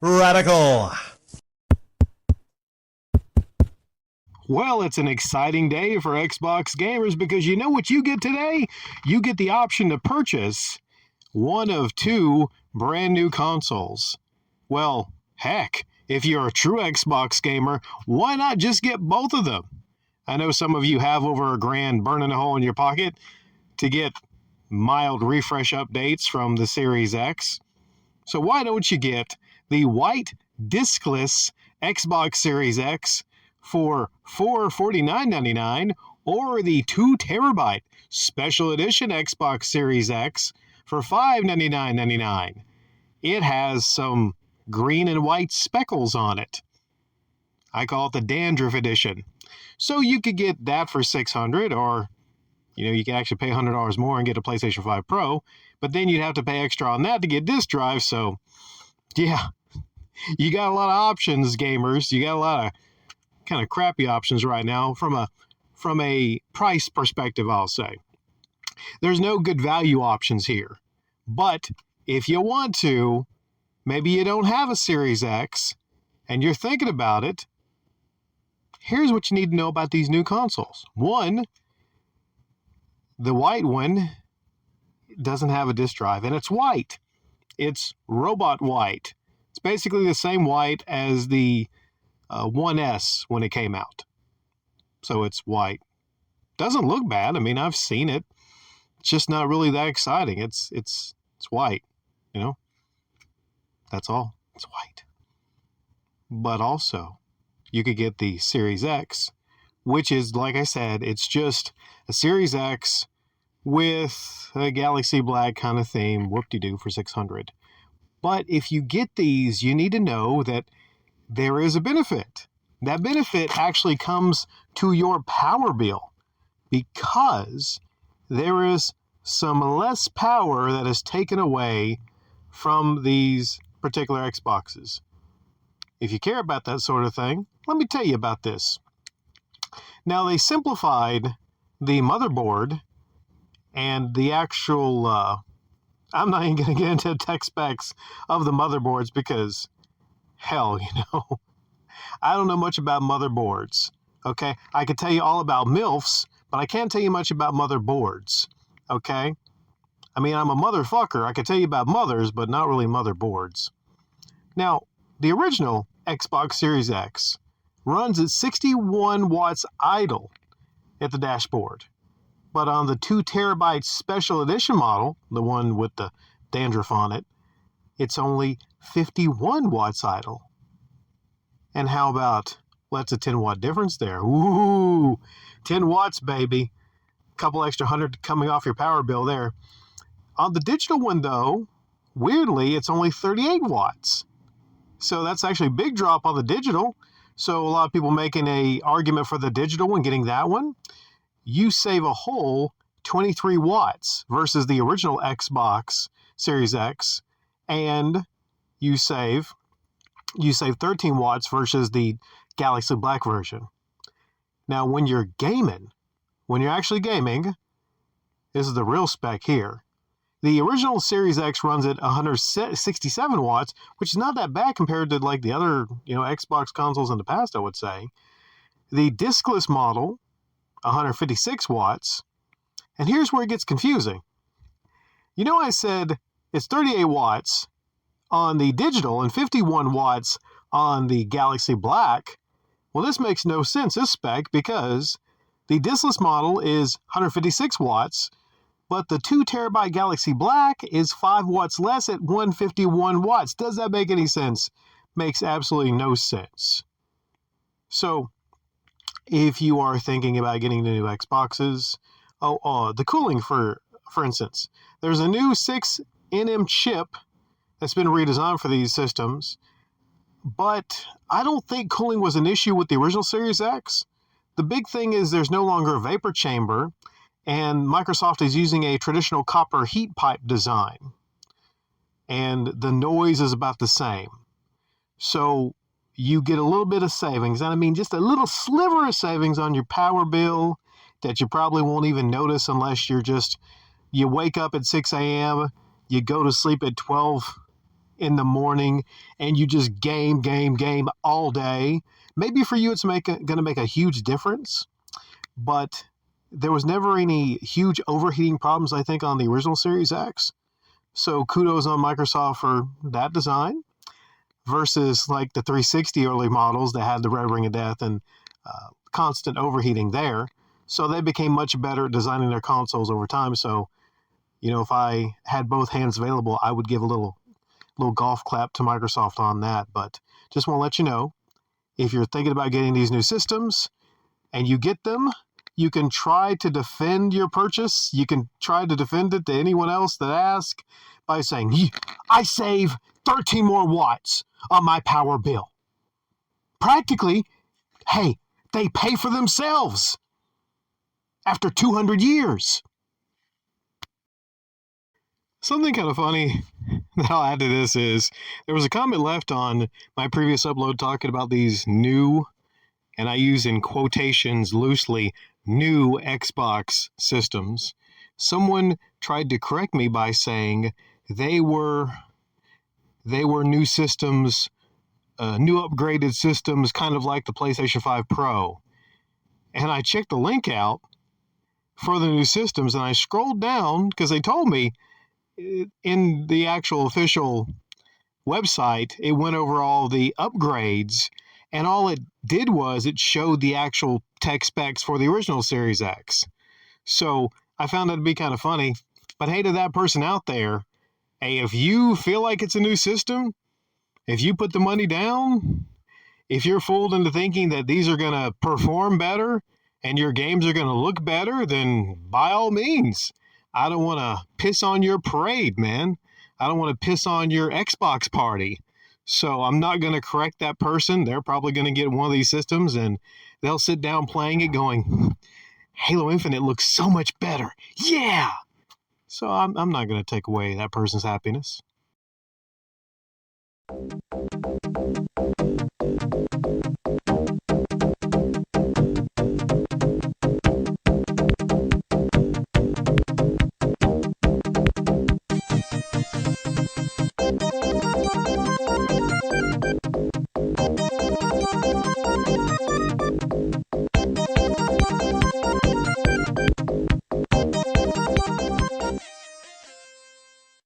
Radical. Well, it's an exciting day for Xbox gamers because you know what you get today? You get the option to purchase one of two brand new consoles. Well, heck, if you're a true Xbox gamer, why not just get both of them? I know some of you have over $1,000 burning a hole in your pocket to get mild refresh updates from the Series X. So why don't you get the white discless Xbox Series X for $449.99 or the 2TB special edition Xbox Series X for $599.99. It has some green and white speckles on it. I call it the dandruff edition. So you could get that for $600, or you can actually pay $100 more and get a PlayStation 5 Pro, but then you'd have to pay extra on that to get disk drive. So yeah, you got a lot of options, gamers. You got a lot of kind of crappy options right now from a price perspective, I'll say. There's no good value options here. But if you want to, maybe you don't have a Series X and you're thinking about it, here's what you need to know about these new consoles. One, the white one doesn't have a disk drive, and it's white. It's robot white. It's basically the same white as the 1S when it came out. So it's white. Doesn't look bad. I mean, I've seen it. It's just not really that exciting. It's white, That's all. It's white. But also, you could get the Series X, which is, like I said, it's just a Series X with a Galaxy Black kind of theme, whoop-de-doo, for $600. But if you get these, you need to know that there is a benefit. That benefit actually comes to your power bill because there is some less power that is taken away from these particular Xboxes. If you care about that sort of thing, let me tell you about this. Now, they simplified the motherboard and the actual, I'm not even going to get into tech specs of the motherboards because, hell, I don't know much about motherboards, okay? I could tell you all about MILFs, but I can't tell you much about motherboards, okay? I mean, I'm a motherfucker. I could tell you about mothers, but not really motherboards. Now, the original Xbox Series X runs at 61 watts idle at the dashboard. But on the 2TB special edition model, the one with the dandruff on it, it's only 51 watts idle. And how about, that's a 10 watt difference there. Ooh, 10 watts, baby. Couple extra $100 coming off your power bill there. On the digital one, though, weirdly, it's only 38 watts. So that's actually a big drop on the digital. So a lot of people making a argument for the digital one, getting that one. You save a whole 23 watts versus the original Xbox Series X, and you save 13 watts versus the Galaxy Black version. Now, when you're actually gaming, this is the real spec here. The original Series X runs at 167 watts, which is not that bad compared to like the other, Xbox consoles in the past, I would say. The discless model, 156 watts. And here's where it gets confusing. I said it's 38 watts on the digital and 51 watts on the Galaxy Black. Well, this makes no sense, this spec, because the discless model is 156 watts, but the 2TB Galaxy Black is 5 watts less at 151 watts. Does that make any sense? Makes absolutely no sense. So, if you are thinking about getting the new Xboxes, the cooling, for instance, there's a new 6nm chip that's been redesigned for these systems, but I don't think cooling was an issue with the original Series X. The big thing is there's no longer a vapor chamber, and Microsoft is using a traditional copper heat pipe design, and the noise is about the same. So you get a little bit of savings, and I mean just a little sliver of savings on your power bill that you probably won't even notice unless you wake up at 6 a.m., you go to sleep at 12 in the morning and you just game all day. Maybe for you it's going to make a huge difference, but there was never any huge overheating problems, I think, on the original Series X. So kudos on Microsoft for that design versus like the 360 early models that had the red ring of death and constant overheating there. So they became much better at designing their consoles over time. So, if I had both hands available, I would give a little golf clap to Microsoft on that. But just want to let you know, if you're thinking about getting these new systems and you get them, you can try to defend your purchase. You can try to defend it to anyone else that asks by saying, I save 13 more watts on my power bill. Practically, hey, they pay for themselves after 200 years. Something kind of funny that I'll add to this is there was a comment left on my previous upload talking about these new, and I use in quotations loosely, new Xbox systems. Someone tried to correct me by saying they were new systems, new upgraded systems, kind of like the PlayStation 5 Pro. And I checked the link out for the new systems, and I scrolled down because they told me in the actual official website, it went over all the upgrades, and all it did was it showed the actual tech specs for the original Series X. So I found that to be kind of funny. But hey, to that person out there, hey, if you feel like it's a new system, if you put the money down, if you're fooled into thinking that these are going to perform better and your games are going to look better, then by all means. I don't want to piss on your parade, man. I don't want to piss on your Xbox party. So I'm not going to correct that person. They're probably going to get one of these systems and they'll sit down playing it going, Halo Infinite looks so much better. Yeah! So I'm not going to take away that person's happiness.